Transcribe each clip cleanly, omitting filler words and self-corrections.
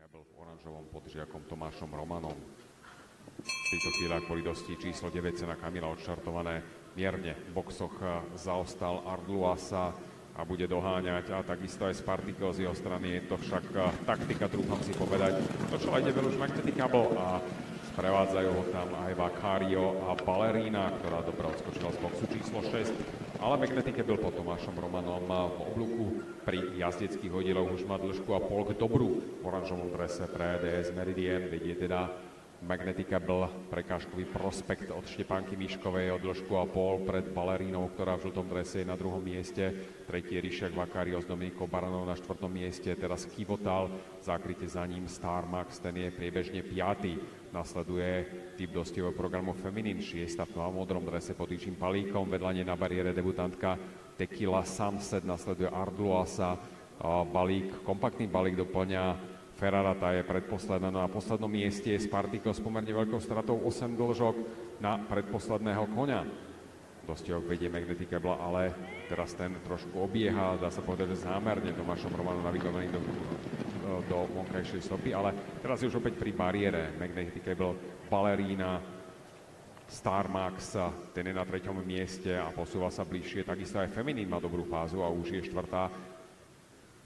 Kabel v oranžovom pod žiakom Tomášom Romanom. V týchto chvíľach boli dosti číslo 9 cena Kamila odštartované. Mierne v boxoch zaostal Arduasa a bude doháňať, a takisto aj Spartikel z jeho strany. Je to však taktika, trúfam si povedať. Točila ide už Magnetic Kabel a sprevádzajú ho tam aj Vakario a Ballerína, ktorá dobre odskočila z boxu číslo 6. Ale Magnetic Kabel pod Tomášom Romanom v oblúku pri jazdeckých hodiloch už má dĺžku a pol k dobru v oranžovom drese pre DS Meridian. Vedie teda Magnetic Kabel prekážkový prospekt od Štepánky Miškovej o dĺžku a pol pred Ballerínou, ktorá v žltom drese je na druhom mieste. Tretí je Ríšak Vakario s Dominikou Baranou na štvrtom mieste. Teraz Kivotal, zakryte za ním Star Max, ten je priebežne 5. Nasleduje typ dostihov programu Feminin, 6. v modrom drese pod Ičím Palíkom. Vedľa nej na bariére debutantka Tequila Sunset, nasleduje Arduasa. Kompaktný balík doplňa Ferrara, tá je predposledná. No a na poslednom mieste je Spartikel s pomerne veľkou stratou 8 dĺžok na predposledného koňa. Dostihok vedie Magnetic Kabel, ale teraz ten trošku obieha, dá sa povedať, že zámerne Tomášom Romanom navigovaný do vonkajšej stopy, ale teraz je už opäť pri bariére. Magnetic Kabel, Ballerína, Star Max, ten je na 3. mieste a posúva sa bližšie. Takisto aj Feminin má dobrú fázu a už je 4.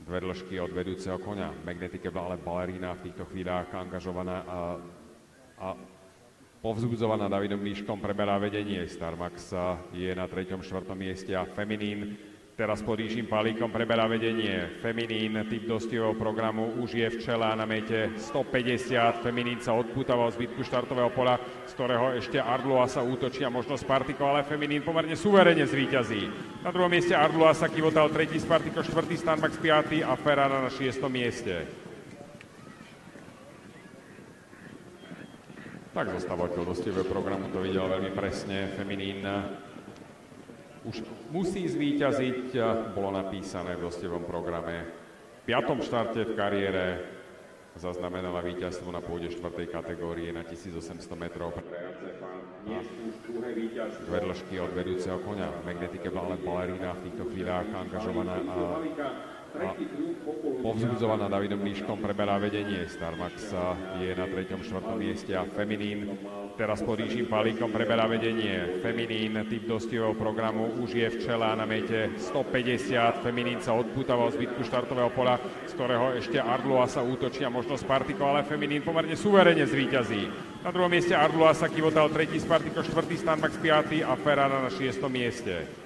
Dve dĺžky od vedúceho koňa. Magnetic Kabel, ale Ballerína v týchto chvíľach angažovaná a povzbudzovaná Davidom Líškom preberá vedenie. Star Max je na 3. 4. mieste a Feminin teraz pod Ižím Palíkom preberá vedenie. Feminin, typ dostihov programu, už je v čele a na mete 150. Feminin sa odpútava od zbytku štartového pola, z ktorého ešte Arduasa útočí a možno Spartikel, ale Feminin pomerne suverene zvíťazí. Na druhom mieste Arduasa, Kivotal 3., Spartikel 4., Star Max 5. a Ferrara na 6. mieste. Tak zostávateľ dostihového programu to videl veľmi presne. Feminin už musí zvíťaziť, bolo napísané v dostihovom programe. V 5. štarte v kariére zaznamenala víťazstvo na pôde 4. kategórie na 1800 metrov. Dve dĺžky od vedúceho koňa. Magnetic Kabel, ale Ballerína v týchto chvíľach angažovaná a povzbudzovaná Davidom Líškom preberá vedenie. Star Max je na 3. 4. mieste a Feminin teraz pod Ižím Palíkom preberá vedenie. Feminin, typ dostihov programu, už je v čele a na mete 150. Feminin sa odpútava od zbytku štartového pola, z ktorého ešte Arduasa útočí a možno Spartikel, ale Feminin pomerne suverene zvíťazí. Na druhom mieste Arduasa, Kivotal 3., Spartikel 4., Star Max 5. a Ferrara na 6. mieste.